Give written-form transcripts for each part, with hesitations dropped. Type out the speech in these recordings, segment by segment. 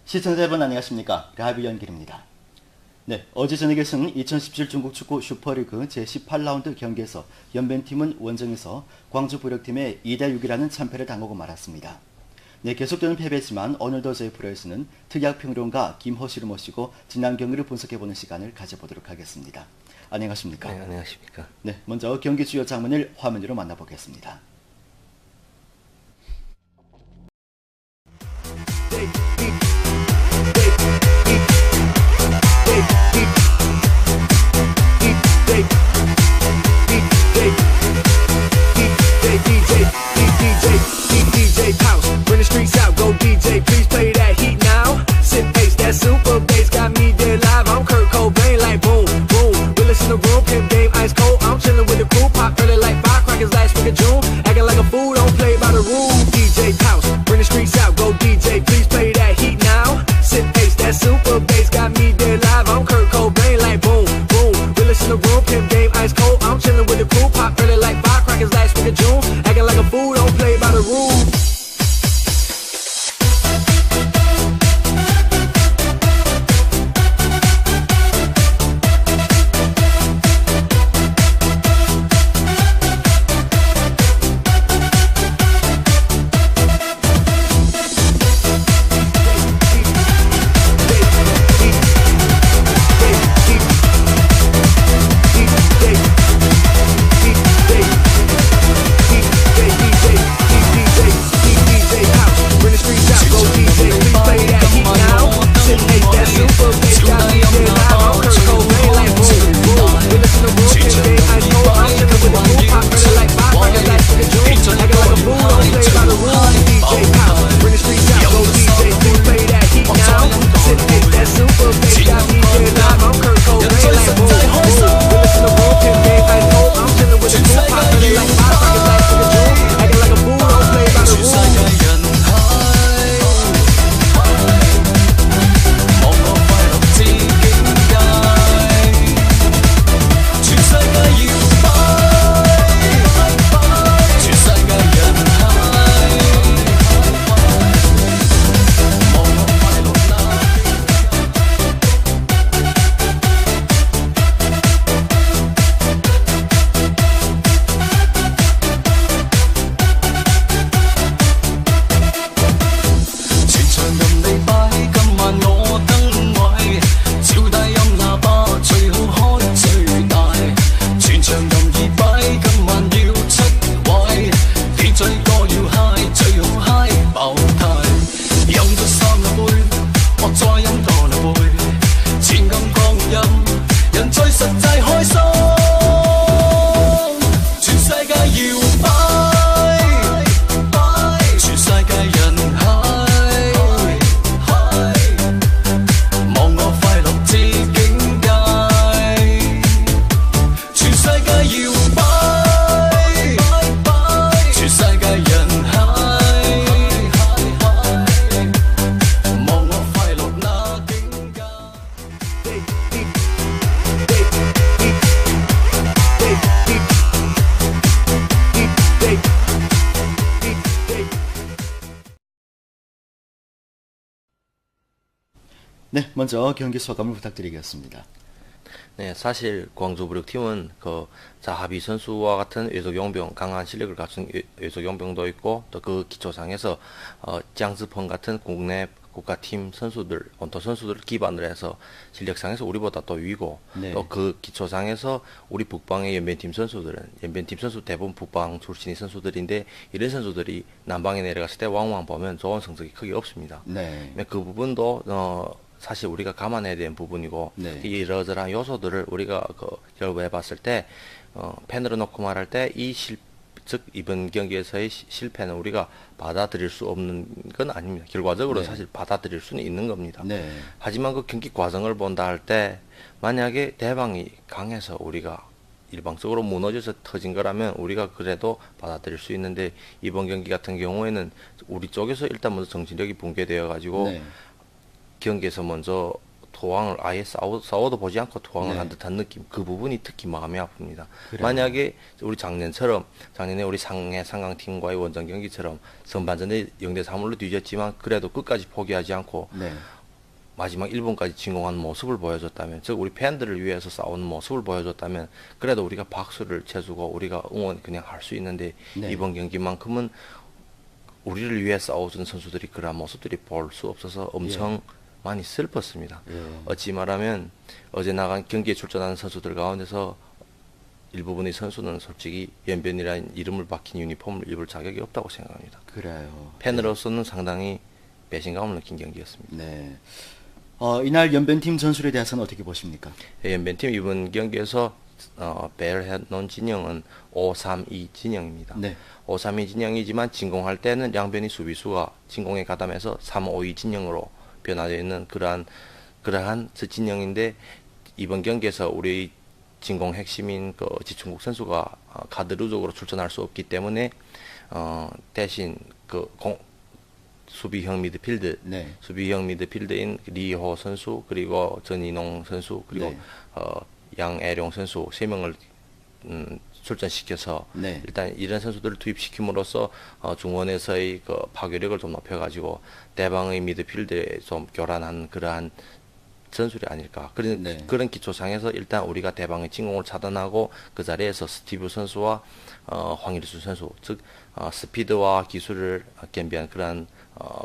시청자 여러분 안녕하십니까. 라비 연길입니다. 네, 어제 저녁에 승 2017 중국 축구 슈퍼리그 제18라운드 경기에서 연변팀은 원정에서 광주부력팀의 2대6이라는 참패를 당하고 말았습니다. 네, 계속되는 패배지만 오늘도 저희 프로에서는 특약평론가 김호시를 모시고 지난 경기를 분석해보는 시간을 가져보도록 하겠습니다. 안녕하십니까? 네, 안녕하십니까? 네, 먼저 경기 주요 장면을 화면 위로 만나보겠습니다. DJ House, bring the streets out, go DJ, please play that heat now. Sit bass, that super bass got me dead live. I'm Kurt Cobain, like boom, boom. Willis in the room, pimp game, ice cold. I'm chillin' with the crew, pop early like firecrackers last week of June. Acting like a fool, don't play by the rules. DJ House, bring the streets out, go DJ, please play that heat now. Sit bass, that super bass got me dead live. I'm Kurt Cobain, like boom, boom. Willis in the room, pimp game, ice cold. I'm chillin' with the crew, pop early like firecrackers last week of June. Acting like a fool, don't play by the rules. 네, 먼저 경기 소감을 부탁드리겠습니다. 네, 사실 광주부력팀은 자하비 선수와 같은 외속용병, 강한 실력을 갖춘 외속용병도 있고, 또 그 기초상에서 짱스펑 같은 국내 국가팀 선수들, 원톱 선수들을 기반으로 해서 실력상에서 우리보다 또 위고, 네. 또 그 기초상에서 우리 북방의 연변팀 선수들은 연변팀 선수 대부분 북방 출신의 선수들인데, 이런 선수들이 남방에 내려갔을 때 왕왕 보면 좋은 성적이 크게 없습니다. 네. 그 부분도 사실 우리가 감안해야 되는 부분이고, 네. 이러저러한 요소들을 우리가 결부해 봤을 때, 펜으로 놓고 말할 때 즉 이번 경기에서의 실패는 우리가 받아들일 수 없는 건 아닙니다. 결과적으로 네. 사실 받아들일 수는 있는 겁니다. 네. 하지만 그 경기 과정을 본다 할 때, 만약에 대방이 강해서 우리가 일방적으로 무너져서 터진 거라면 우리가 그래도 받아들일 수 있는데, 이번 경기 같은 경우에는 우리 쪽에서 일단 먼저 정신력이 붕괴되어 가지고 네. 경기에서 먼저 토항을 아예 싸워도 보지 않고 토항을 네. 한 듯한 느낌, 그 부분이 특히 마음이 아픕니다. 그래요. 만약에 우리 작년에 우리 상해 상강팀과의 원정 경기처럼 선반전에 0대3으로 뒤졌지만 그래도 끝까지 포기하지 않고 네. 마지막 1분까지 진공하는 모습을 보여줬다면, 즉 우리 팬들을 위해서 싸우는 모습을 보여줬다면 그래도 우리가 박수를 쳐주고 우리가 응원 그냥 할 수 있는데 네. 이번 경기만큼은 우리를 위해 싸워준 선수들이 그러한 모습들이 볼 수 없어서 엄청 많이 슬펐습니다. 예. 어찌 말하면 어제 나간 경기에 출전하는 선수들 가운데서 일부분의 선수는 솔직히 연변이라는 이름을 박힌 유니폼을 입을 자격이 없다고 생각합니다. 그래요. 팬으로서는 상당히 배신감을 느낀 경기였습니다. 네. 이날 연변팀 전술에 대해서는 어떻게 보십니까? 연변팀 이번 경기에서 배열해놓은 진영은 5-3-2 진영입니다. 네. 5-3-2 진영이지만 진공할 때는 양변이 수비수가 진공에 가담해서 3-5-2 진영으로 변화되어 있는 그러한 진영인데, 이번 경기에서 우리 진공 핵심인 그 지충국 선수가 가드루적으로 출전할 수 없기 때문에 대신 수비형 미드필드, 네. 수비형 미드필드인 리호 선수, 그리고 전인홍 선수, 그리고 네. 양애룡 선수 3명을 출전시켜서 네. 일단 이런 선수들을 투입시킴으로써 중원에서의 그 파괴력을 좀 높여가지고 대방의 미드필드에 좀 교란한 그러한 전술이 아닐까. 네. 그런 기초상에서 일단 우리가 대방의 진공을 차단하고 그 자리에서 스티브 선수와 황일수 선수, 즉 스피드와 기술을 겸비한 그러한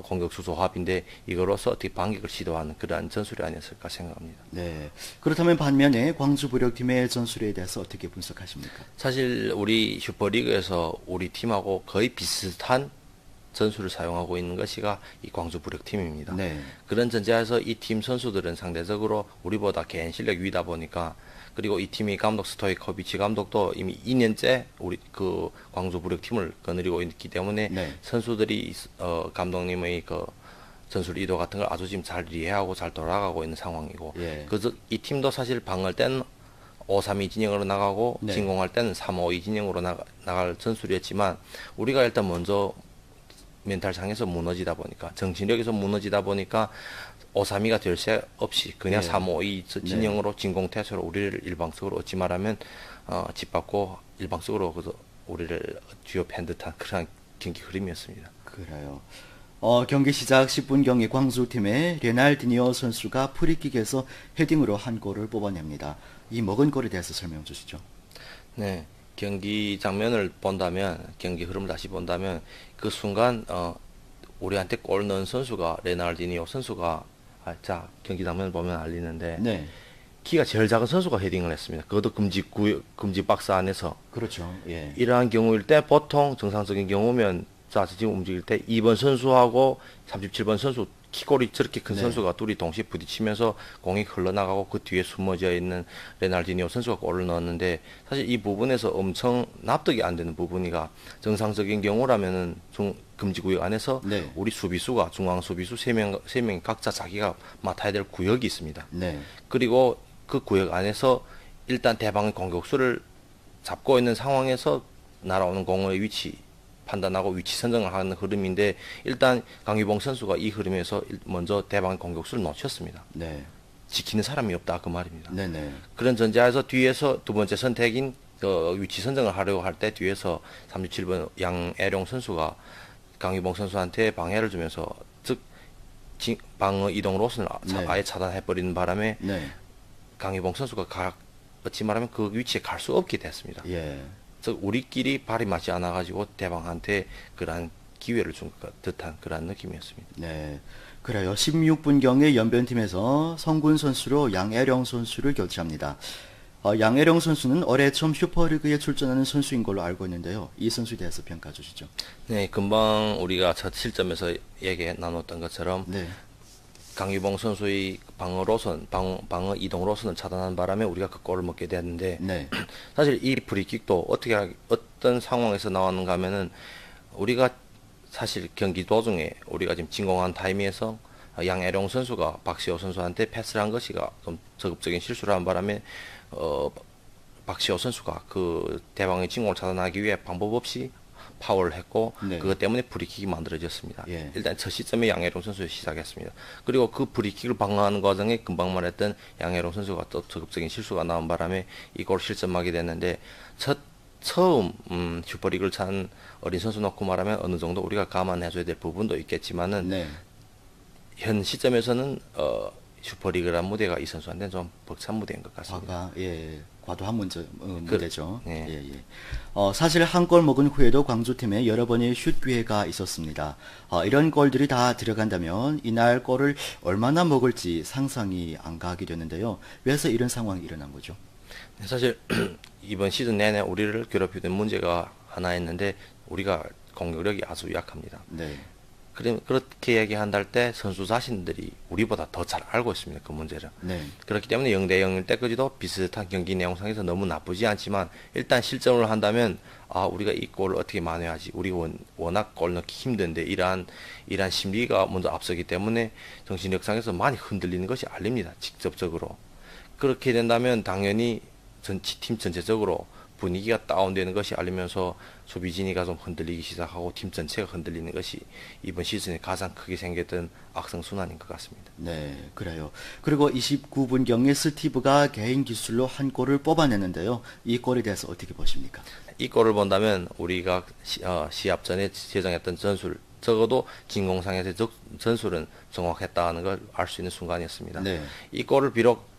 공격수 조합인데, 이거로서 어떻게 반격을 시도하는 그러한 전술이 아니었을까 생각합니다. 네. 그렇다면 반면에 광주 부력팀의 전술에 대해서 어떻게 분석하십니까? 사실 우리 슈퍼리그에서 우리 팀하고 거의 비슷한 전술을 사용하고 있는 것이가 이 광주 부력팀입니다. 네. 그런 전제하에서 이 팀 선수들은 상대적으로 우리보다 개인 실력이 위다 보니까, 그리고 이 팀이 감독 스토이코비치 감독도 이미 2년째 우리 그 광주 부력팀을 거느리고 있기 때문에 네. 선수들이 감독님의 그 전술 이도 같은 걸 아주 지금 잘 이해하고 잘 돌아가고 있는 상황이고, 예. 그래서 이 팀도 사실 방어할 때는 5-3-2 진영으로 나가고 네. 진공할 때는 3-5-2 진영으로 나갈 전술이었지만, 우리가 일단 먼저 멘탈상에서 무너지다 보니까, 정신력에서 무너지다 보니까 5-3-2가 될 새 없이 그냥 네. 3-5-2 진영으로 진공태세로 우리를 일방적으로 어찌 말하면 짓밟고 일방적으로 우리를 뒤엎한 듯한 그런 경기 흐름이었습니다. 그래요. 경기 시작 10분경에 광주팀의 레날디니오 선수가 프리킥에서 헤딩으로 한 골을 뽑아냅니다. 이 먹은 골에 대해서 설명 주시죠. 네, 경기 장면을 본다면, 경기 흐름을 다시 본다면 그 순간 우리한테 골 넣은 선수가 레날디니오 선수가 자 경기 장면을 보면 알리는데 네. 키가 제일 작은 선수가 헤딩을 했습니다. 그것도 금지 박스 안에서. 그렇죠. 예. 이러한 경우일 때 보통 정상적인 경우면 자 지금 움직일 때 2번 선수하고 37번 선수, 키골이 저렇게 큰 네. 선수가 둘이 동시에 부딪히면서 공이 흘러나가고 그 뒤에 숨어져 있는 레날디니오 선수가 골을 넣었는데, 사실 이 부분에서 엄청 납득이 안 되는 부분이가, 정상적인 경우라면은 금지구역 안에서 네. 우리 수비수가 중앙 수비수 3명이 각자 자기가 맡아야 될 구역이 있습니다. 네. 그리고 그 구역 안에서 일단 대방의 공격수를 잡고 있는 상황에서 날아오는 공의 위치 판단하고 위치 선정을 하는 흐름인데, 일단 강유봉 선수가 이 흐름에서 먼저 대방의 공격수를 놓쳤습니다. 네. 지키는 사람이 없다 그 말입니다. 네네. 그런 전제하에서 뒤에서 두 번째 선택인 위치 선정을 하려고 할 때 뒤에서 37번 양애룡 선수가 강유봉 선수한테 방해를 주면서, 즉 방어 이동 로선을 네. 아예 차단해버리는 바람에 네. 강유봉 선수가 어찌 말하면 그 위치에 갈 수 없게 됐습니다. 예. 즉 우리끼리 발이 맞지 않아가지고 대방한테 그러한 기회를 준 듯한 그러한 느낌이었습니다. 네. 그래요. 16분경에 연변팀에서 성군 선수로 양애령 선수를 교체합니다. 양애령 선수는 올해 처음 슈퍼리그에 출전하는 선수인 걸로 알고 있는데요. 이 선수에 대해서 평가 주시죠. 네, 금방 우리가 첫 실점에서 얘기 나눴던 것처럼 네. 강유봉 선수의 방어 이동 로선을 차단한 바람에 우리가 그 골을 먹게 됐는데, 네. 사실 이 프리킥도 어떤 상황에서 나왔는가 하면은, 우리가 사실 경기 도중에 우리가 지금 진공한 타이밍에서 양애룡 선수가 박시호 선수한테 패스를 한 것이가 좀 적극적인 실수를 한 바람에 박시호 선수가 그 대방의 진공을 차단하기 위해 방법 없이 파울을 했고, 네. 그것 때문에 프리킥이 만들어졌습니다. 예. 일단 첫 시점에 양혜롱 선수 시작했습니다. 그리고 그 프리킥을 방어하는 과정에 금방 말했던 양혜롱 선수가 또 적극적인 실수가 나온 바람에 이걸 실점하게 됐는데, 처음 슈퍼리그를 찬 어린 선수 놓고 말하면 어느 정도 우리가 감안해줘야 될 부분도 있겠지만은, 네. 현 시점에서는 슈퍼리그란 무대가 이 선수한테는 좀 벅찬 무대인 것 같습니다. 과도한 문제죠. 네. 사실 한 골 먹은 후에도 광주팀에 여러 번의 슛 기회가 있었습니다. 이런 골들이 다 들어간다면 이날 골을 얼마나 먹을지 상상이 안 가게 됐는데요. 왜서 이런 상황이 일어난 거죠? 사실 이번 시즌 내내 우리를 괴롭히던 문제가 하나 있는데 우리가 공격력이 아주 약합니다. 네. 그렇게 얘기한다 때 선수 자신들이 우리보다 더 잘 알고 있습니다. 그 문제를. 네. 그렇기 때문에 0대0일 때까지도 비슷한 경기 내용상에서 너무 나쁘지 않지만 일단 실점을 한다면 우리가 이 골을 어떻게 만회하지? 우리 워낙 골 넣기 힘든데 이러한 심리가 먼저 앞서기 때문에 정신력상에서 많이 흔들리는 것이 알립니다. 직접적으로. 그렇게 된다면 당연히 팀 전체적으로 분위기가 다운되는 것이 알리면서 수비진이가 좀 흔들리기 시작하고 팀 전체가 흔들리는 것이 이번 시즌에 가장 크게 생겼던 악성순환인 것 같습니다. 네, 그래요. 그리고 29분경에 스티브가 개인 기술로 한 골을 뽑아내는데요. 이 골에 대해서 어떻게 보십니까? 이 골을 본다면 우리가 시합 전에 제정했던 전술, 적어도 진공상에서 전술은 정확했다는 걸 알 수 있는 순간이었습니다. 네. 이 골을 비록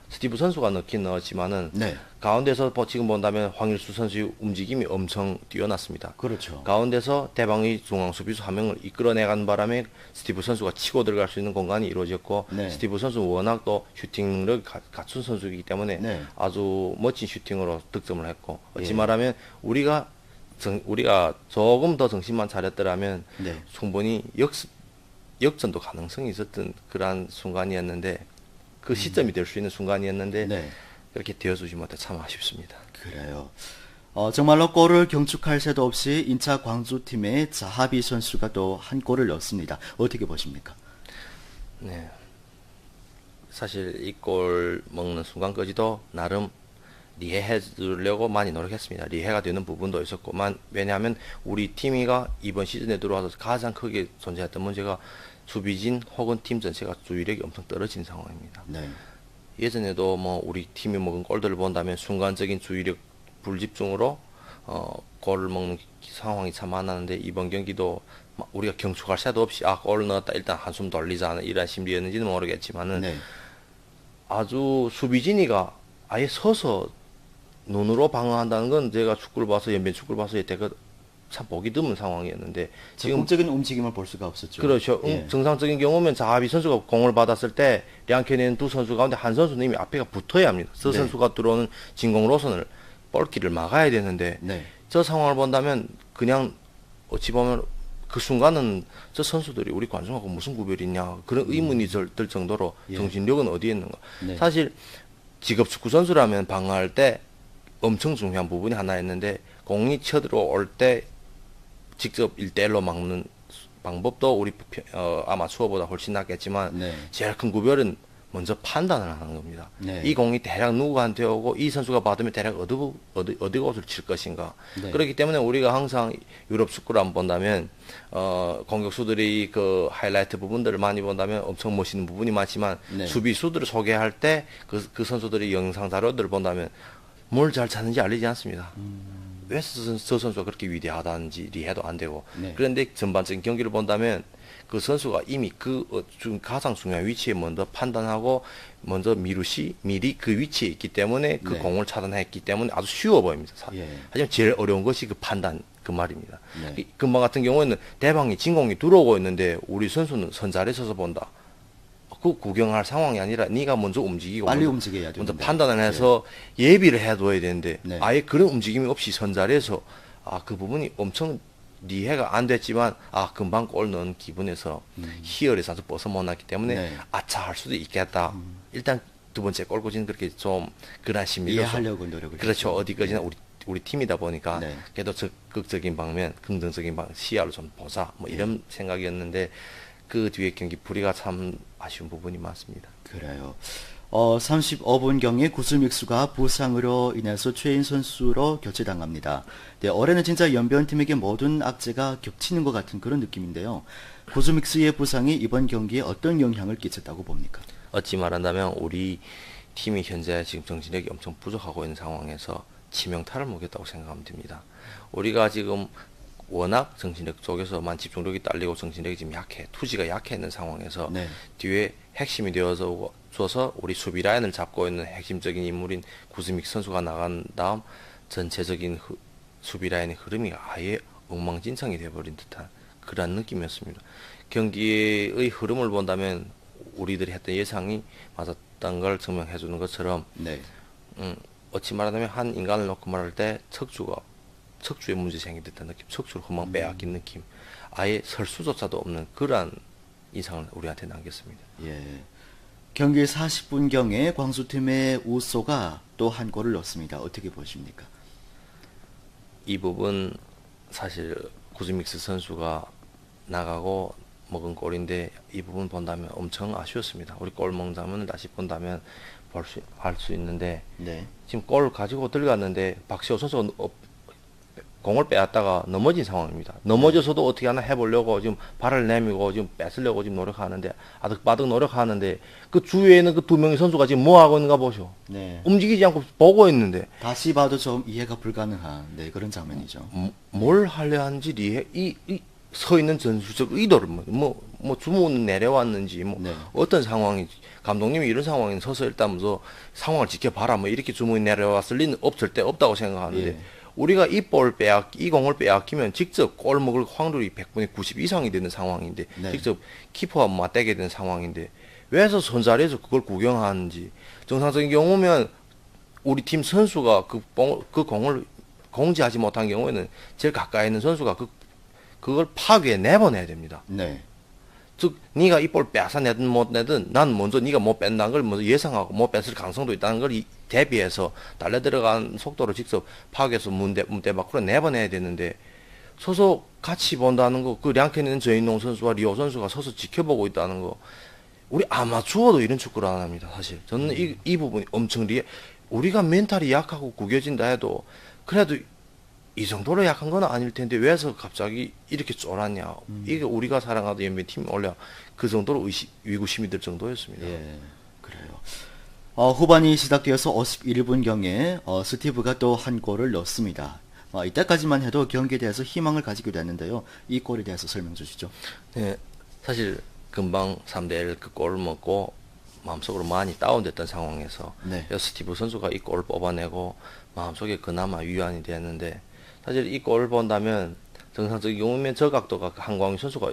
스티브 선수가 넣긴 넣었지만은 네. 가운데서 지금 본다면 황일수 선수의 움직임이 엄청 뛰어났습니다. 그렇죠. 가운데서 대방의 중앙 수비수 한 명을 이끌어내간 바람에 스티브 선수가 치고 들어갈 수 있는 공간이 이루어졌고 네. 스티브 선수는 워낙 또 슈팅 능력이 갖춘 선수이기 때문에 네. 아주 멋진 슈팅으로 득점을 했고 어찌 예. 말하면 우리가 조금 더 정신만 차렸더라면 네. 충분히 역전도 가능성이 있었던 그러한 순간이었는데 그 시점이 될 수 있는 순간이었는데 네. 그렇게 되어주지 못해 참 아쉽습니다. 그래요. 정말로 골을 경축할 새도 없이 인차 광주팀의 자하비 선수가 또 한 골을 넣었습니다. 어떻게 보십니까? 네. 사실 이 골 먹는 순간까지도 나름 리해해 주려고 많이 노력했습니다. 리해가 되는 부분도 있었고만 왜냐하면 우리 팀이가 이번 시즌에 들어와서 가장 크게 존재했던 문제가 수비진 혹은 팀 전체가 주의력이 엄청 떨어진 상황입니다. 네. 예전에도 뭐 우리 팀이 먹은 골들을 본다면 순간적인 주의력 불집중으로 골을 먹는 상황이 참 많았는데 이번 경기도 우리가 경축할 새도 없이 골 넣었다 일단 한숨 돌리자 이런 심리였는지는 모르겠지만은 네. 아주 수비진이가 아예 서서 눈으로 방어한다는 건 제가 축구를 봐서 연변 축구를 봐서 여태껏 참 보기 드문 상황이었는데 지금 적극적인 움직임을 볼 수가 없었죠. 그렇죠. 예. 정상적인 경우면 자하비 선수가 공을 받았을 때 량캔에 두 선수 가운데 한 선수는 이미 앞에가 붙어야 합니다. 저 네. 선수가 들어오는 진공 로선을 볼길을 막아야 되는데 네. 저 상황을 본다면 그냥 어찌 보면 그 순간은 저 선수들이 우리 관중하고 무슨 구별이 있냐 그런 의문이 들 정도로 예. 정신력은 어디에 있는가. 네. 사실 직업 축구 선수라면 방어할 때 엄청 중요한 부분이 하나 있는데 공이 쳐들어올 때 직접 1대1로 막는 방법도 우리 아마추어보다 훨씬 낫겠지만 네. 제일 큰 구별은 먼저 판단을 하는 겁니다. 네. 이 공이 대략 누구한테 오고 이 선수가 받으면 대략 어디 곳을 칠 것인가. 네. 그렇기 때문에 우리가 항상 유럽 축구를 한번 본다면 공격수들이 그 하이라이트 부분들을 많이 본다면 엄청 멋있는 부분이 많지만 네. 수비수들을 소개할 때 그 선수들이 영상 자료들을 본다면 뭘 잘 찾는지 알리지 않습니다. 왜 저 선수가 그렇게 위대하다는지 이해도 안 되고 네. 그런데 전반적인 경기를 본다면 그 선수가 이미 좀 가장 중요한 위치에 먼저 판단하고 먼저 미리 그 위치에 있기 때문에 그 네. 공을 차단했기 때문에 아주 쉬워 보입니다. 예. 하지만 제일 어려운 것이 그 판단 그 말입니다. 네. 금방 같은 경우에는 대방이 진공이 들어오고 있는데 우리 선수는 선자리에 서서 본다. 그 구경할 상황이 아니라 네가 먼저 움직이고 빨리 먼저, 움직여야 되는데. 먼저 판단을 해서 예비를 해둬야 되는데 네. 아예 그런 움직임이 없이 선자리에서 그 부분이 엄청 이해가 안 됐지만 금방 골 넣은 기분에서 희열에서 아주 벗어나기 때문에 네. 아차 할 수도 있겠다. 일단 두 번째 골고지는 그렇게 좀 그런 심리로 이해하려고 노력을 그렇죠. 했죠. 어디까지나 우리 팀이다 보니까 네. 그래도 적극적인 방면, 긍정적인 시야로 좀 보자 뭐 이런 생각이었는데 그 뒤에 경기 불이가 참 아쉬운 부분이 많습니다. 그래요. 35분경에 구스믹스가 부상으로 인해서 최인 선수로 교체당합니다. 네, 올해는 진짜 연변팀에게 모든 악재가 겹치는 것 같은 그런 느낌인데요. 구스믹스의 부상이 이번 경기에 어떤 영향을 끼쳤다고 봅니까? 어찌 말한다면 우리 팀이 현재 지금 정신력이 엄청 부족하고 있는 상황에서 치명타를 먹였다고 생각하면 됩니다. 우리가 지금 워낙 정신력 쪽에서만 집중력이 딸리고 정신력이 지금 투지가 약해 있는 상황에서 네. 뒤에 핵심이 되어서 우리 수비 라인을 잡고 있는 핵심적인 인물인 구스믹 선수가 나간 다음 전체적인 수비 라인의 흐름이 아예 엉망진창이 되어버린 듯한 그런 느낌이었습니다. 경기의 흐름을 본다면 우리들이 했던 예상이 맞았던 걸 증명해 주는 것처럼 네. 어찌 말하자면 한 인간을 놓고 말할 때 척추에 문제 생긴 듯한 느낌, 척추를 금방 빼앗긴 느낌, 아예 설 수조차도 없는 그러한 인상을 우리한테 남겼습니다. 예. 경기 40분경에 광주팀의 우소가 또 한 골을 넣었습니다. 어떻게 보십니까? 이 부분 사실 구즈믹스 선수가 나가고 먹은 골인데 이 부분 본다면 엄청 아쉬웠습니다. 우리 골 먹는 장면을 다시 본다면 알 수 있는데 네. 지금 골 가지고 들어갔는데 박시호 선수가 공을 빼앗다가 넘어진 상황입니다. 넘어져서도 어떻게 하나 해보려고 지금 발을 내밀고 지금 뺏으려고 지금 노력하는데 아득바득 노력하는데 그 주위에는 그 두 명의 선수가 지금 뭐 하고 있는가 보쇼. 네. 움직이지 않고 보고 있는데 다시 봐도 좀 이해가 불가능한 그런 장면이죠. 뭘 하려 하는지 이 서 있는 전술적 의도를 뭐 주문 내려왔는지 네. 어떤 상황인지 감독님이 이런 상황에 서서 일단 상황을 지켜봐라 이렇게 주문이 내려왔을 리는 없을 때 없다고 생각하는데 예. 우리가 이 공을 빼앗기면 직접 골 먹을 확률이 100분의 90 이상이 되는 상황인데 네. 직접 키퍼와 맞대게 되는 상황인데 왜서 손자리에서 그걸 구경하는지 정상적인 경우면 우리 팀 선수가 그 공을 공지하지 못한 경우에는 제일 가까이 있는 선수가 그걸 파괴 내보내야 됩니다. 네. 즉 네가 이 볼 빼앗아내든 못 내든 난 먼저 네가 못 뺀다는 걸 먼저 예상하고 못 뺐을 가능성도 있다는 걸 대비해서 달려 들어간 속도로 직접 파괴해서 문대 밖으로 내보내야 되는데 서서 같이 본다는 거 그 량캔 있는 저인농 선수와 리오 선수가 서서 지켜보고 있다는 거 우리 아마추어도 이런 축구를 안 합니다. 사실 저는 이 부분이 엄청 우리가 멘탈이 약하고 구겨진다 해도 그래도 이 정도로 약한 건 아닐 텐데 왜서 갑자기 이렇게 쫄았냐. 이게 우리가 사랑하던 연맹팀이 원래 그 정도로 위구심이 들 정도였습니다. 예. 그래요. 후반이 시작되어서 51분경에 스티브가 또 한 골을 넣었습니다. 이때까지만 해도 경기에 대해서 희망을 가지게 됐는데요. 이 골에 대해서 설명 주시죠. 네, 사실 금방 3대1 그 골을 먹고 마음속으로 많이 다운됐던 상황에서 네. 스티브 선수가 이 골을 뽑아내고 마음속에 그나마 위안이 되었는데 사실 이 골을 본다면 정상적인 경우면 저 각도가 한광희 선수가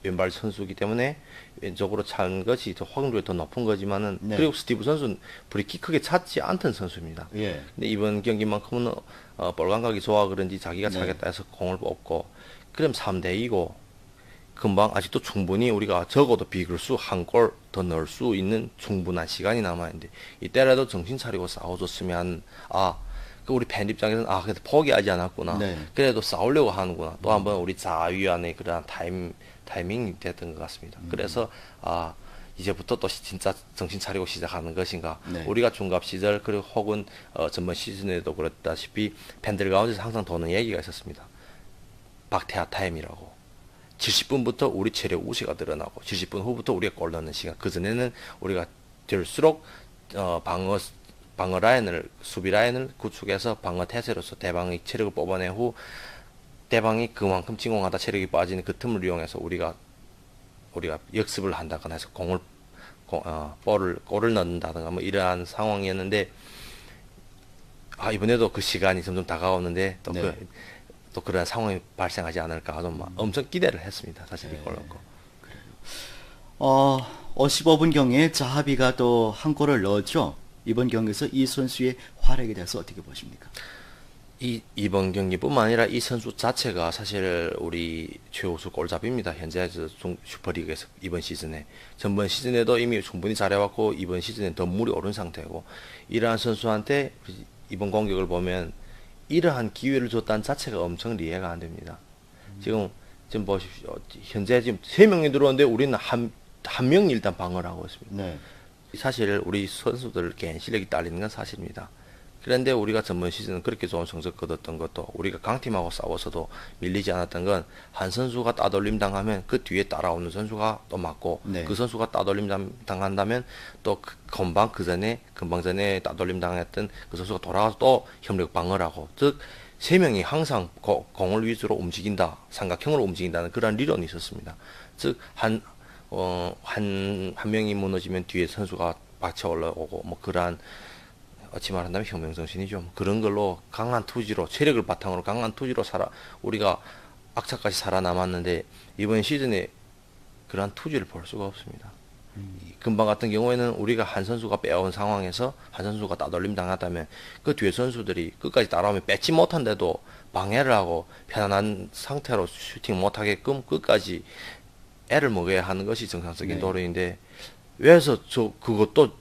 왼발 선수이기 때문에 왼쪽으로 찬 것이 더 확률이 더 높은 거지만은 네. 그리고 스티브 선수는 브리킥 크게 찼지 않던 선수입니다. 예. 근데 이번 경기만큼은 볼 감각이 좋아 그런지 자기가 네. 차겠다 해서 공을 뽑고 그럼 3대2고 금방 아직도 충분히 우리가 적어도 비글수 한 골 더 넣을 수 있는 충분한 시간이 남아있는데 이때라도 정신 차리고 싸워줬으면 우리 팬 입장에서는 그래도 포기하지 않았구나. 네. 그래도 싸우려고 하는구나. 또 한번 우리 자위안의 그런 타이밍이 됐던 것 같습니다. 그래서 이제부터 또 진짜 정신 차리고 시작하는 것인가. 네. 우리가 중갑 시절 그리고 혹은 전번 시즌에도 그랬다시피 팬들 가운데서 항상 도는 얘기가 있었습니다. 박태하 타임이라고. 70분부터 우리 체력 우세가 드러나고 70분 후부터 우리가 골 넣는 시간. 그전에는 우리가 될수록 방어 라인을 수비 라인을 구축해서 방어 태세로서 대방의 체력을 뽑아낸 후 대방이 그만큼 진공하다 체력이 빠지는 그 틈을 이용해서 우리가 역습을 한다거나 해서 골을 넣는다든가 이러한 상황이었는데 이번에도 그 시간이 점점 다가오는데 또 네. 또 그런 상황이 발생하지 않을까 하도 엄청 기대를 했습니다. 사실 이걸 넣고. 15분경에 자하비가 또 한 골을 넣었죠. 이번 경기에서 이 선수의 활약에 대해서 어떻게 보십니까? 이번 경기뿐만 아니라 이 선수 자체가 사실 우리 최우수 골잡이입니다. 현재 슈퍼리그에서 이번 시즌에 전번 시즌에도 이미 충분히 잘해왔고 이번 시즌에 더 물이 오른 상태고 이러한 선수한테 이번 공격을 보면 이러한 기회를 줬다는 자체가 엄청 이해가 안 됩니다. 지금 보십시오. 현재 지금 3명이 들어오는데 우리는 한 명이 일단 방어를 하고 있습니다. 네. 사실 우리 선수들 개인 실력이 딸리는 건 사실입니다. 그런데 우리가 전번 시즌은 그렇게 좋은 성적 거뒀던 것도 우리가 강팀하고 싸워서도 밀리지 않았던 건 한 선수가 따돌림 당하면 그 뒤에 따라오는 선수가 또 맞고 네. 그 선수가 따돌림 당한다면 또 금방 전에 따돌림 당했던 그 선수가 돌아가서 또 협력 방어를 하고 즉 3명이 항상 공을 위주로 움직인다 삼각형으로 움직인다는 그런理論이 있었습니다. 즉 한 명이 무너지면 뒤에 선수가 받쳐 올라오고 뭐 그러한 어찌 말한다면 혁명정신이죠. 뭐 그런 걸로 강한 투지로 체력을 바탕으로 강한 투지로 우리가 악착같이 살아남았는데 이번 시즌에 그러한 투지를 볼 수가 없습니다. 금방 같은 경우에는 우리가 한 선수가 빼온 상황에서 한 선수가 따돌림 당했다면 그 뒤에 선수들이 끝까지 따라오면 뺏지 못한데도 방해를 하고 편안한 상태로 슈팅 못하게끔 끝까지 애를 먹여야 하는 것이 정상적인 네. 도리인데 왜서 그것도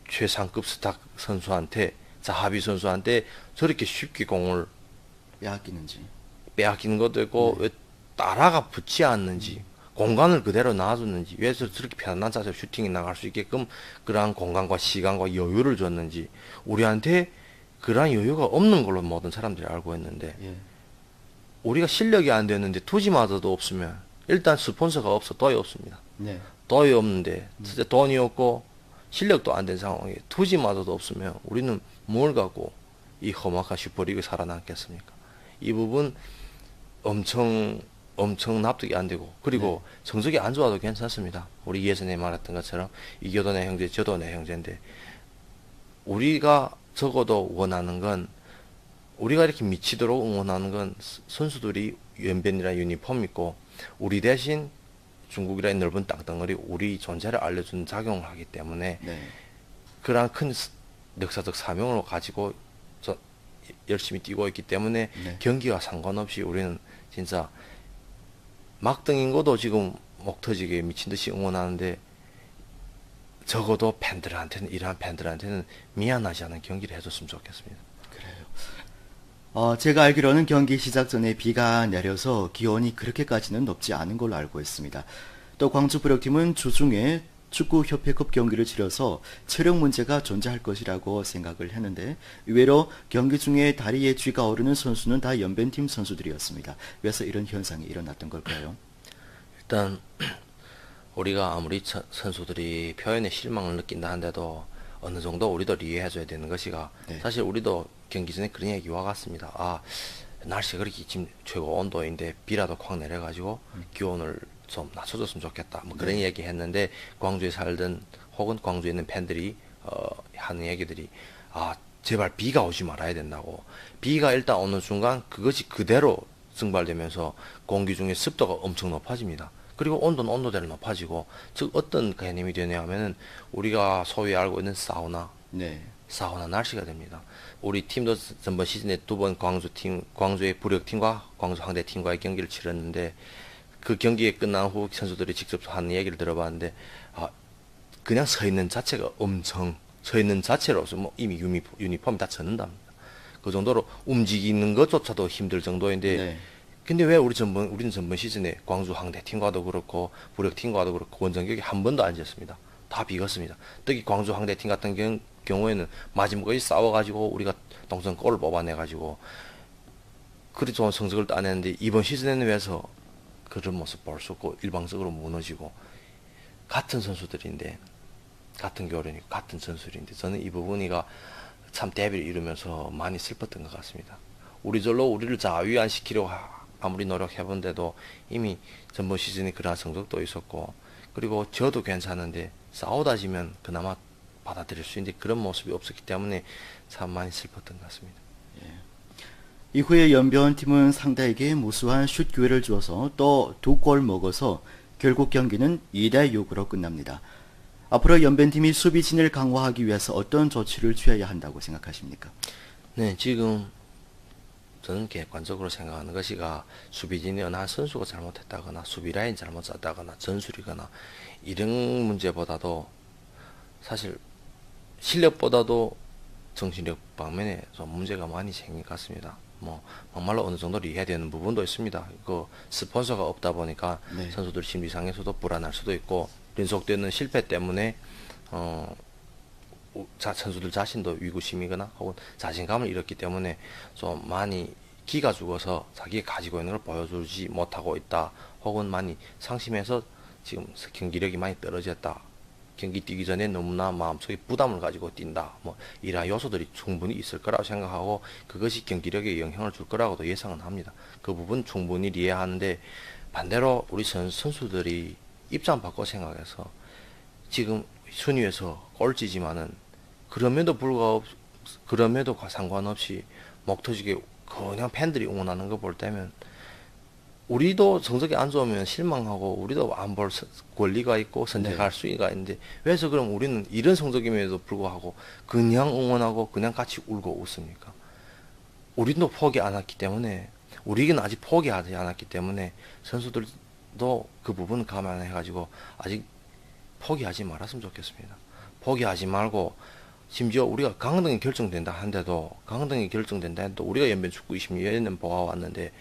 최상급 스타 선수한테 자하비 선수한테 저렇게 쉽게 공을 빼앗기는지. 빼앗기는 것도 있고 왜 따라가 붙지 않는지 공간을 그대로 놔줬는지 왜서 저렇게 편안한 자세로 슈팅이 나갈 수 있게끔 그러한 공간과 시간과 여유를 줬는지 우리한테 그러한 여유가 없는 걸로 모든 사람들이 알고 있는데 예. 우리가 실력이 안 되는데 투지마저도 없으면 일단 스폰서가 없어 돈이 없습니다. 네. 돈이 없는데 진짜 돈이 없고 실력도 안 된 상황에 투지마저도 없으면 우리는 뭘 갖고 이 험악한 슈퍼리그 살아남겠습니까? 이 부분 엄청 납득이 안 되고 그리고 성적이 안 좋아도 괜찮습니다. 우리 예전에 말했던 것처럼 이겨도 내 형제 저도 내 형제인데 우리가 적어도 원하는 건 우리가 이렇게 미치도록 응원하는 건 선수들이 연변이라 유니폼 입고 우리 대신 중국이라는 넓은 땅덩어리 우리 존재를 알려주는 작용을 하기 때문에 네. 그러한 큰 역사적 사명을 가지고 열심히 뛰고 있기 때문에 네. 경기와 상관없이 우리는 진짜 막등인 것도 지금 목 터지게 미친 듯이 응원하는데 적어도 팬들한테는 이러한 팬들한테는 미안하지 않은 경기를 해줬으면 좋겠습니다. 제가 알기로는 경기 시작 전에 비가 내려서 기온이 그렇게까지는 높지 않은 걸로 알고 있습니다. 또 광주부력팀은 주중에 축구협회컵 경기를 치러서 체력 문제가 존재할 것이라고 생각을 했는데 의외로 경기 중에 다리에 쥐가 오르는 선수는 다 연변팀 선수들이었습니다. 그래서 이런 현상이 일어났던 걸까요? 일단 우리가 아무리 선수들이 표현에 실망을 느낀다 한데도 어느 정도 우리도 이해해줘야 되는 것이가 네. 사실 우리도 경기 전에 그런 얘기와 같습니다. 날씨가 그렇게 지금 최고 온도인데 비라도 확 내려가지고 기온을 좀 낮춰줬으면 좋겠다. 뭐 그런 얘기 했는데 광주에 살던 혹은 광주에 있는 팬들이 하는 얘기들이 제발 비가 오지 말아야 된다고. 비가 일단 오는 순간 그것이 그대로 증발되면서 공기 중에 습도가 엄청 높아집니다. 그리고 온도는 온도대로 높아지고 즉 어떤 개념이 되냐 하면은 우리가 소위 알고 있는 사우나 네. 날씨가 됩니다. 우리 팀도 전번 시즌에 2번 광주의 부력팀과 광주 항대팀과의 경기를 치렀는데 그 경기가 끝난 후 선수들이 직접 하는 얘기를 들어봤는데 그냥 서 있는 자체가 서 있는 자체로서 뭐 이미 유니폼이 다 젖는답니다. 그 정도로 움직이는 것조차도 힘들 정도인데 네. 근데 왜 우리는 전번 시즌에 광주 항대팀과도 그렇고 부력팀과도 그렇고 원정격이 한 번도 안 졌습니다. 다 비겼습니다. 특히 광주 항대팀 같은 경우에는 마지막까지 싸워가지고 우리가 동선 골을 뽑아내가지고 그리 좋은 성적을 따냈는데 이번 시즌에는 왜서 그런 모습 볼 수 없고 일방적으로 무너지고 같은 선수들인데 같은 교련이고 같은 전술인데 저는 이 부분이가 참 대비를 이루면서 많이 슬펐던 것 같습니다. 우리절로 우리를 자위안시키려고 아무리 노력해본데도 이미 전번 시즌에 그러한 성적도 있었고 그리고 저도 괜찮은데 싸우다 지면 그나마 받아들일 수 있는데 그런 모습이 없었기 때문에 참 많이 슬펐던 것 같습니다. 이후에 연변팀은 상대에게 무수한 슛 기회를 주어서 또 2골 먹어서 결국 경기는 2대6으로 끝납니다. 앞으로 연변팀이 수비진을 강화하기 위해서 어떤 조치를 취해야 한다고 생각하십니까? 네, 지금 저는 객관적으로 생각하는 것이가 수비진이 어느 한 선수가 잘못했다거나 수비라인 잘못 짰다거나 전술이거나 이런 문제보다도 사실 실력보다도 정신력 방면에 좀 문제가 많이 생긴 것 같습니다. 뭐 막말로 어느 정도 이해해야 되는 부분도 있습니다. 그 스폰서가 없다 보니까 네. 선수들 심리상에서도 불안할 수도 있고 연속되는 실패 때문에 선수들 자신도 위구심이거나 혹은 자신감을 잃었기 때문에 좀 많이 기가 죽어서 자기가 가지고 있는 걸 보여주지 못하고 있다. 혹은 많이 상심해서 지금 경기력이 많이 떨어졌다. 경기 뛰기 전에 너무나 마음속에 부담을 가지고 뛴다. 뭐 이러한 요소들이 충분히 있을 거라고 생각하고 그것이 경기력에 영향을 줄 거라고도 예상은 합니다. 그 부분 충분히 이해하는데 반대로 우리 선수들이 입장 바꿔 생각해서 지금 순위에서 꼴찌지만은 그럼에도 상관없이 목 터지게 그냥 팬들이 응원하는 거 볼 때면 우리도 성적이 안 좋으면 실망하고 우리도 안 볼 권리가 있고 선택할 수가 있는데 왜서 그럼 우리는 이런 성적임에도 불구하고 그냥 응원하고 그냥 같이 울고 웃습니까? 우리도 포기 안 했기 때문에 우리는 아직 포기하지 않았기 때문에 선수들도 그 부분 감안해가지고 아직 포기하지 말았으면 좋겠습니다. 포기하지 말고 심지어 우리가 강등이 결정된다 한데도 우리가 연변 축구 26년 보아왔는데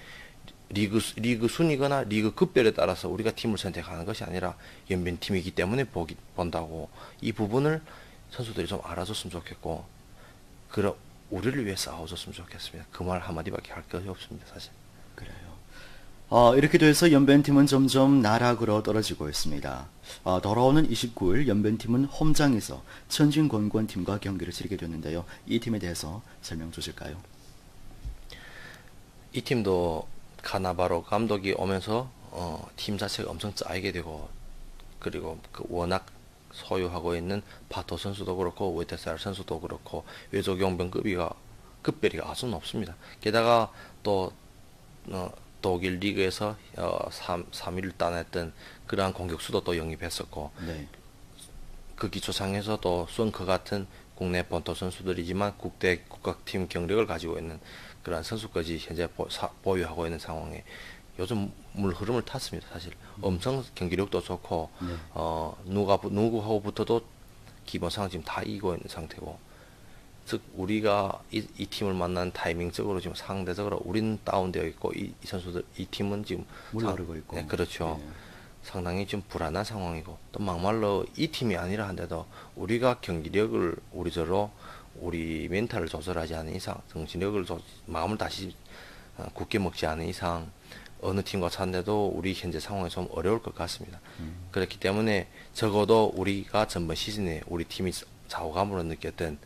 리그 순위거나 리그 급별에 따라서 우리가 팀을 선택하는 것이 아니라 연변 팀이기 때문에 본다고 이 부분을 선수들이 좀 알아줬으면 좋겠고 우리를 위해 싸워줬으면 좋겠습니다. 그 말 한마디밖에 할 것이 없습니다. 사실. 그래요. 이렇게 돼서 연변팀은 점점 나락으로 떨어지고 있습니다. 돌아오는 29일 연변팀은 홈장에서 천진권권팀과 경기를 치르게 됐는데요. 이 팀에 대해서 설명 주실까요? 이 팀도 카나바로 감독이 오면서 팀 자체가 엄청 짜이게 되고 그리고 그 워낙 소유하고 있는 파토 선수도 그렇고 웨테살 선수도 그렇고 급별이 아주 높습니다. 게다가 또 독일 리그에서 3위를 따냈던 그러한 공격수도 또 영입했었고 네. 그 기초상에서 또 쏜크 같은 국내 본토 선수들이지만 국가팀 경력을 가지고 있는 그러한 선수까지 현재 보유하고 있는 상황에 요즘 물 흐름을 탔습니다. 사실 엄청 경기력도 좋고 네. 누구하고 붙어도 기본상 지금 다 이기고 있는 상태고 즉 우리가 이 팀을 만난 타이밍적으로 지금 상대적으로 우리는 다운되어 있고 이 선수들 이 팀은 지금 물러르고 있고 네, 그렇죠. 네. 상당히 좀 불안한 상황이고 또 막말로 이 팀이 아니라 한데도 우리가 경기력을 우리 멘탈을 조절하지 않은 이상 정신력을 마음을 다시 굳게 먹지 않은 이상 어느 팀과 찬데도 우리 현재 상황이 좀 어려울 것 같습니다. 그렇기 때문에 적어도 우리가 전번 시즌에 우리 팀이 좌우감으로 느꼈던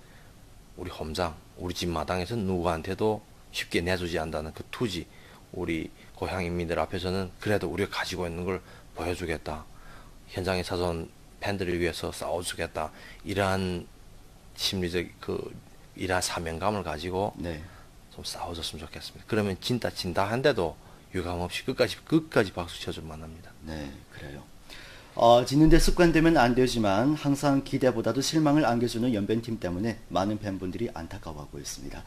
우리 홈장, 우리 집 마당에서 누구한테도 쉽게 내주지 않는다는 그 투지, 우리 고향인민들 앞에서는 그래도 우리가 가지고 있는 걸 보여주겠다. 현장에 찾아온 팬들을 위해서 싸워주겠다. 이러한 심리적 이러한 사명감을 가지고 네. 좀 싸워줬으면 좋겠습니다. 그러면 진다 한데도 유감없이 끝까지 박수 쳐줄 만합니다. 네, 그래요. 지는데 습관되면 안 되지만 항상 기대보다도 실망을 안겨주는 연변팀 때문에 많은 팬분들이 안타까워하고 있습니다.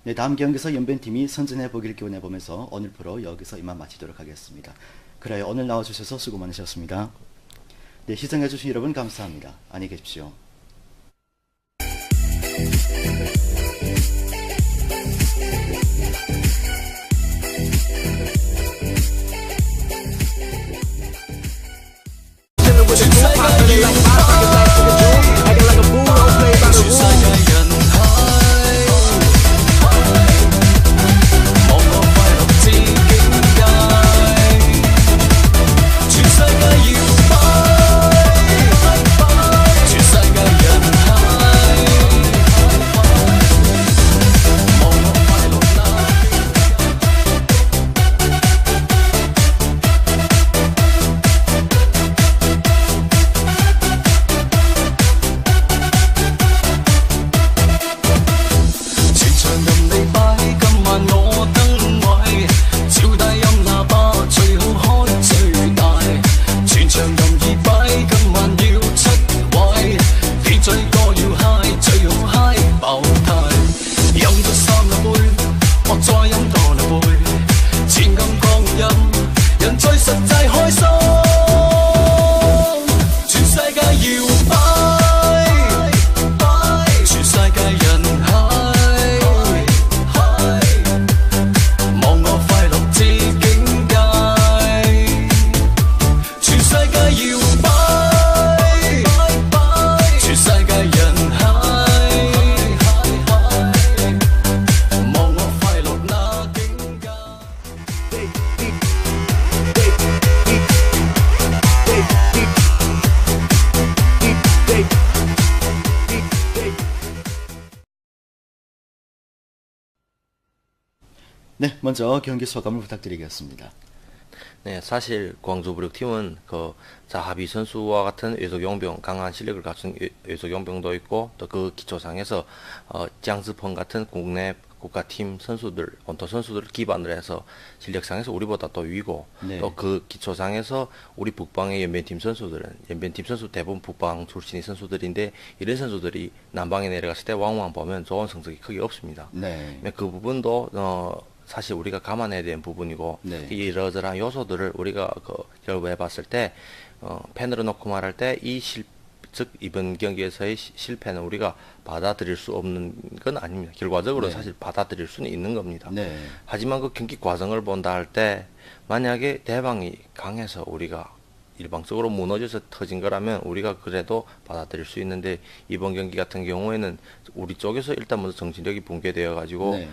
네, 다음 경기에서 연변팀이 선전해 보기를 기원해보면서 오늘 프로 여기서 이만 마치도록 하겠습니다. 그래요. 오늘 나와주셔서 수고 많으셨습니다. 네, 시청해주신 여러분 감사합니다. 안녕히 계십시오. 네, 먼저 경기 소감을 부탁드리겠습니다. 네, 사실 광주부력팀은 그 자하비 선수와 같은 외속 용병 강한 실력을 갖춘 외속 용병도 있고 또 그 기초상에서 짱즈펑 같은 국내 국가팀 선수들, 원톱 선수들을 기반으로 해서 실력상에서 우리보다 더 위고 네. 또 그 기초상에서 우리 북방의 연변팀 선수들은 연변팀 선수 대부분 북방 출신의 선수들인데 이런 선수들이 남방에 내려갔을 때 왕왕 보면 좋은 성적이 크게 없습니다. 네. 그 부분도 사실 우리가 감안해야 되는 부분이고 네. 이러저러한 요소들을 우리가 결부해 봤을 때 펜으로 놓고 말할 때 즉 이번 경기에서의 실패는 우리가 받아들일 수 없는 건 아닙니다. 결과적으로 네. 사실 받아들일 수는 있는 겁니다. 네. 하지만 그 경기 과정을 본다 할 때 만약에 대방이 강해서 우리가 일방적으로 무너져서 터진 거라면 우리가 그래도 받아들일 수 있는데 이번 경기 같은 경우에는 우리 쪽에서 일단 먼저 정신력이 붕괴되어 가지고 네.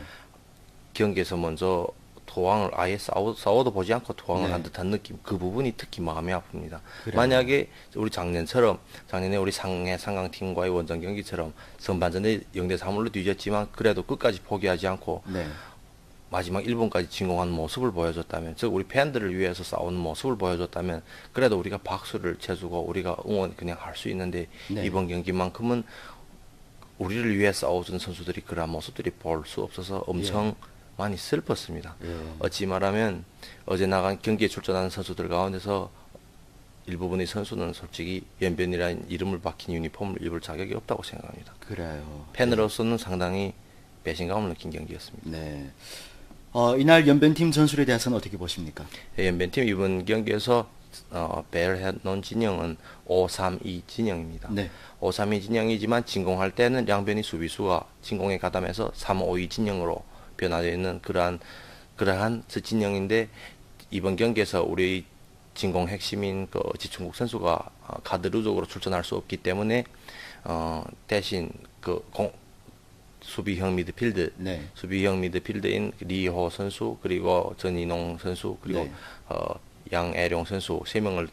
경기에서 먼저 토항을 아예 싸워도 보지 않고 토항을 네. 한 듯한 느낌, 그 부분이 특히 마음이 아픕니다. 그래요. 만약에 우리 작년에 우리 상해 상강팀과의 원정 경기처럼 선반전에 0대3으로 뒤졌지만 그래도 끝까지 포기하지 않고 네. 마지막 1분까지 진공한 모습을 보여줬다면, 즉 우리 팬들을 위해서 싸우는 모습을 보여줬다면 그래도 우리가 박수를 쳐주고 우리가 응원 그냥 할 수 있는데 네. 이번 경기만큼은 우리를 위해 싸워준 선수들이 그런 모습들이 볼 수 없어서 엄청 많이 슬펐습니다. 예. 어찌 말하면 어제 나간 경기에 출전하는 선수들 가운데서 일부분의 선수는 솔직히 연변이라는 이름을 박힌 유니폼을 입을 자격이 없다고 생각합니다. 그래요. 팬으로서는 상당히 배신감을 느낀 경기였습니다. 네. 이날 연변팀 전술에 대해서는 어떻게 보십니까? 연변팀 이번 경기에서 배열해 놓은 진영은 5-3-2 진영입니다. 네. 5-3-2 진영이지만 진공할 때는 양변이 수비수가 진공에 가담해서 3-5-2 진영으로 변화되어 있는 그러한 진영인데 이번 경기에서 우리 진공 핵심인 지충국 선수가 가드루적으로 출전할 수 없기 때문에 대신 수비형 미드필드, 네. 수비형 미드필드인 리호 선수 그리고 전인홍 선수 그리고 네. 양애룡 선수 3명을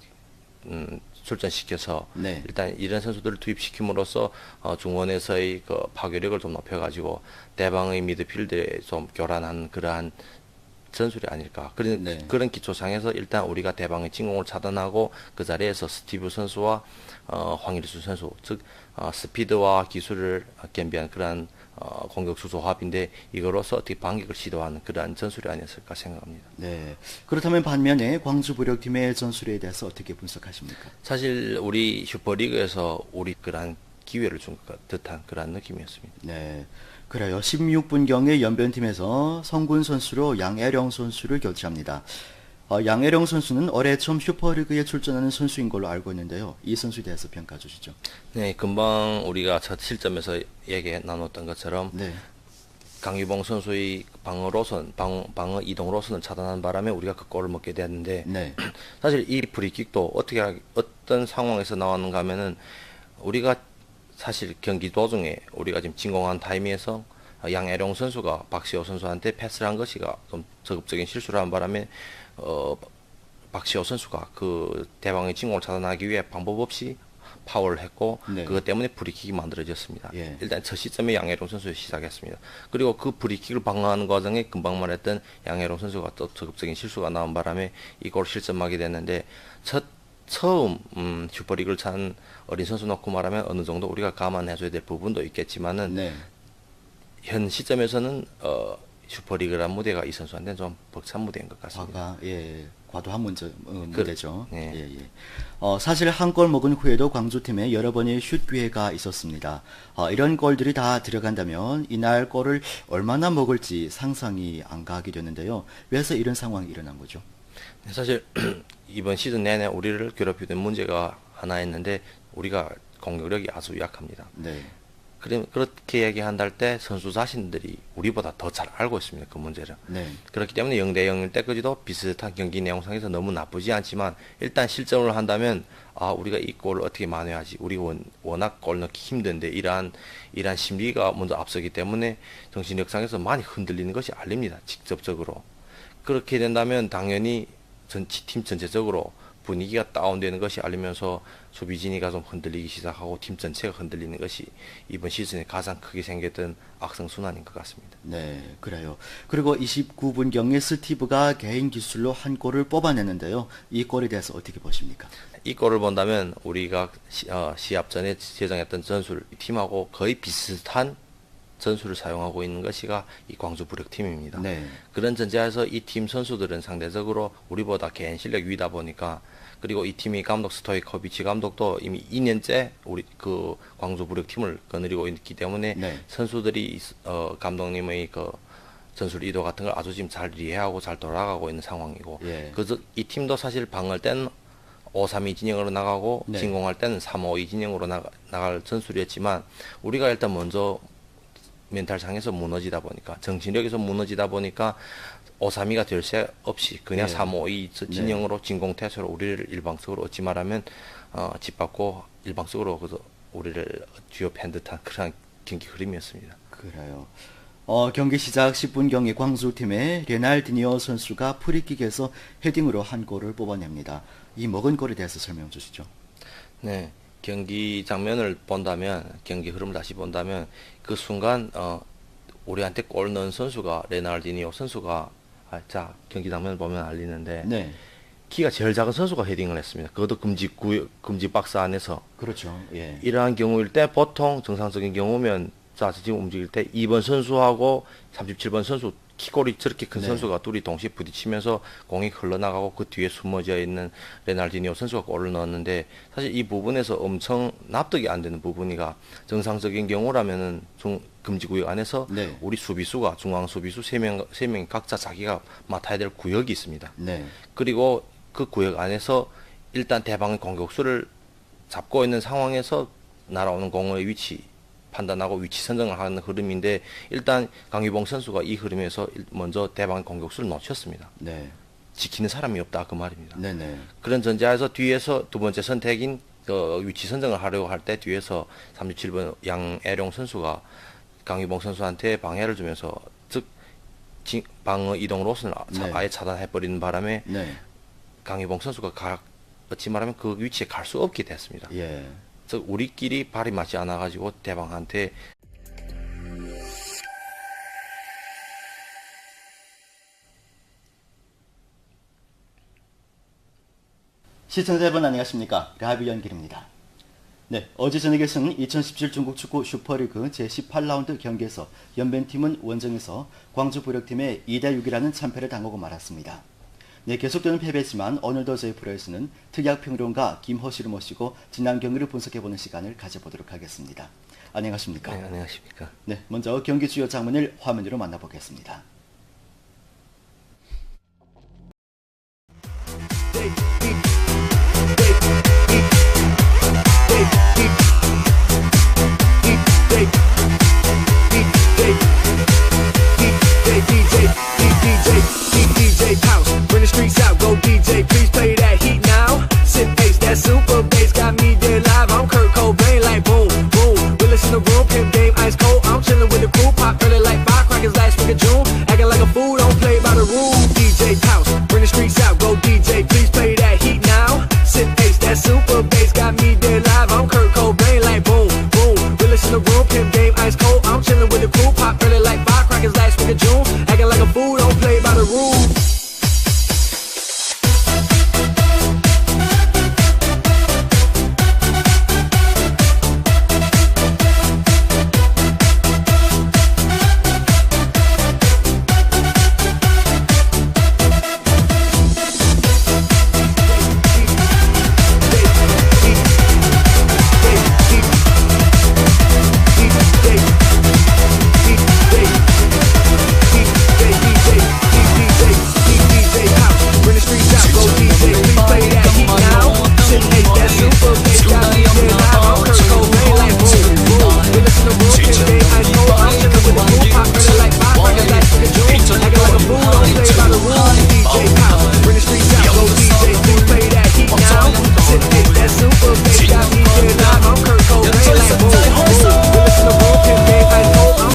출전시켜서 네. 일단 이런 선수들을 투입시킴으로써 중원에서의 파괴력을 좀 높여가지고 대방의 미드필드에 좀 교란한 그러한 전술이 아닐까. 네. 그런 기초상에서 일단 우리가 대방의 진공을 차단하고 그 자리에서 스티브 선수와 황일수 선수, 즉 스피드와 기술을 겸비한 그러한 공격수 조합인데 이거로서 어떻게 반격을 시도하는 그러한 전술이 아니었을까 생각합니다. 네. 그렇다면 반면에 광주부력팀의 전술에 대해서 어떻게 분석하십니까? 사실 우리 슈퍼리그에서 우리 그러한 기회를 준 듯한 그러한 느낌이었습니다. 네. 그래요. 16분경에 연변팀에서 성군 선수로 양애령 선수를 교체합니다. 양애령 선수는 올해 처음 슈퍼리그에 출전하는 선수인 걸로 알고 있는데요. 이 선수에 대해서 평가 주시죠. 네, 금방 우리가 첫 실점에서 얘기 나눴던 것처럼 네. 강유봉 선수의 방어 이동로선을 차단한 바람에 우리가 그 골을 먹게 됐는데 네. 사실 이 프리킥도 어떤 상황에서 나왔는가 하면은 우리가 사실 경기 도중에 우리가 지금 진공한 타이밍에서 양애룡 선수가 박시호 선수한테 패스를 한 것이가 좀 적극적인 실수를 한 바람에 박시호 선수가 그 대방의 진공을 차단하기 위해 방법 없이 파울을 했고 네. 그것 때문에 프리킥이 만들어졌습니다. 예. 일단 첫 시점에 양혜롱 선수 시작했습니다. 그리고 그 프리킥을 방어하는 과정에 금방 말했던 양혜롱 선수가 또 적극적인 실수가 나온 바람에 이걸 실점하게 됐는데 처음 슈퍼리그를 찬 어린 선수 놓고 말하면 어느 정도 우리가 감안해줘야 될 부분도 있겠지만은 네. 현 시점에서는 슈퍼리그란 무대가 이 선수한테는 좀 벅찬 무대인 것 같습니다. 과도한 문제죠. 네. 예, 예. 사실 한 골 먹은 후에도 광주팀에 여러 번의 슛 기회가 있었습니다. 이런 골들이 다 들어간다면 이날 골을 얼마나 먹을지 상상이 안 가게 되는데요. 왜서 이런 상황이 일어난 거죠? 사실 이번 시즌 내내 우리를 괴롭히던 문제가 하나 있는데 우리가 공격력이 아주 약합니다. 네. 그렇게 얘기한다 때 선수 자신들이 우리보다 더 잘 알고 있습니다. 그 문제를. 네. 그렇기 때문에 0대0일 때까지도 비슷한 경기 내용상에서 너무 나쁘지 않지만 일단 실점을 한다면 우리가 이 골을 어떻게 만회하지? 우리 워낙 골 넣기 힘든데 이러한 심리가 먼저 앞서기 때문에 정신력상에서 많이 흔들리는 것이 알립니다. 직접적으로. 그렇게 된다면 당연히 팀 전체적으로 분위기가 다운되는 것이 알리면서 수비 진위가 좀 흔들리기 시작하고 팀 전체가 흔들리는 것이 이번 시즌에 가장 크게 생겼던 악성순환인 것 같습니다. 네, 그래요. 그리고 29분경에 스티브가 개인 기술로 한 골을 뽑아냈는데요. 이 골에 대해서 어떻게 보십니까? 이 골을 본다면 우리가 시합 전에 제정했던 전술 팀하고 거의 비슷한 전술을 사용하고 있는 것이가 이 광주 부력팀입니다. 네. 그런 전제하에서 이 팀 선수들은 상대적으로 우리보다 개인 실력 위다 보니까, 그리고 이 팀이 감독 스토이코비치 감독도 이미 2년째 우리 그 광주 부력팀을 거느리고 있기 때문에 네. 선수들이 감독님의 그 전술 이도 같은 걸 아주 지금 잘 이해하고 잘 돌아가고 있는 상황이고, 예. 이 팀도 사실 방어할 때는 5-3-2 진영으로 나가고 네. 진공할 때는 3-5-2 진영으로 나갈 전술이었지만, 우리가 일단 먼저 멘탈상에서 무너지다 보니까, 정신력에서 무너지다 보니까 5-3-2가 될 새 없이 그냥 네. 3-5-2 진영으로 진공태세로 우리를 일방적으로 어찌 말하면 짓밟고 일방적으로 우리를 뒤엎한 듯한 그런 경기 흐름이었습니다. 그래요. 경기 시작 10분경에 광주팀의 레날디니오 선수가 프리킥에서 헤딩으로 한 골을 뽑아냅니다. 이 먹은 골에 대해서 설명 주시죠. 네, 경기 장면을 본다면, 경기 흐름을 다시 본다면 그 순간 우리한테 골 넣은 선수가 레날디니오 선수가 자 경기 장면을 보면 알리는데 네, 키가 제일 작은 선수가 헤딩을 했습니다. 그것도 금지 박스 안에서. 그렇죠. 예, 이러한 경우일 때 보통 정상적인 경우면 자 지금 움직일 때 2번 선수하고 37번 선수, 키골이 저렇게 큰 네. 선수가 둘이 동시에 부딪히면서 공이 흘러나가고 그 뒤에 숨어져 있는 레날디니오 선수가 골을 넣었는데, 사실 이 부분에서 엄청 납득이 안 되는 부분이가, 정상적인 경우라면은 금지구역 안에서 네. 우리 수비수가, 중앙 수비수 3명이 각자 자기가 맡아야 될 구역이 있습니다. 네, 그리고 그 구역 안에서 일단 대방의 공격수를 잡고 있는 상황에서 날아오는 공의 위치 판단하고 위치 선정을 하는 흐름인데, 일단 강유봉 선수가 이 흐름에서 먼저 대방의 공격수를 놓쳤습니다. 네, 지키는 사람이 없다 그 말입니다. 네, 네, 그런 전제하에서 뒤에서 두 번째 선택인 위치 선정을 하려고 할 때 뒤에서 37번 양애룡 선수가 강유봉 선수한테 방해를 주면서, 즉 방어 이동 로선을 네. 아예 차단해버리는 바람에 네, 강유봉 선수가 어찌 말하면 그 위치에 갈 수 없게 됐습니다. 예. 즉 우리끼리 발이 맞지 않아가지고 대방한테 시청자 여러분 안녕하십니까? 라비 연길입니다. 네, 어제 저녁에서는 2017 중국 축구 슈퍼리그 제18라운드 경기에서 연변팀은 원정에서 광주 부력팀의 2-6이라는 참패를 당하고 말았습니다. 네, 계속되는 패배지만 오늘도 저희 프로에서는 특약평론가 김호시를 모시고 지난 경기를 분석해보는 시간을 가져보도록 하겠습니다. 안녕하십니까? 네, 안녕하십니까? 네, 먼저 경기 주요 장면을 화면으로 만나보겠습니다. DJ House, bring the streets out, go DJ, please play that heat now. Sit bass, that super bass got me dead live. I'm Kurt Cobain, like boom, boom. We listen to room, pimp game, ice cold. I'm chillin' with the crew, pop early like firecrackers last week of June. Acting like a fool, don't play by the rules. DJ House, bring the streets out, go DJ, please play that heat now. Sit bass, that super bass got me dead live. I'm Kurt Cobain, like boom, boom. We listen to room, pimp game, ice cold. I'm chillin' with the crew, pop early like firecrackers last week of June. Acting like a fool, don't play by the rules.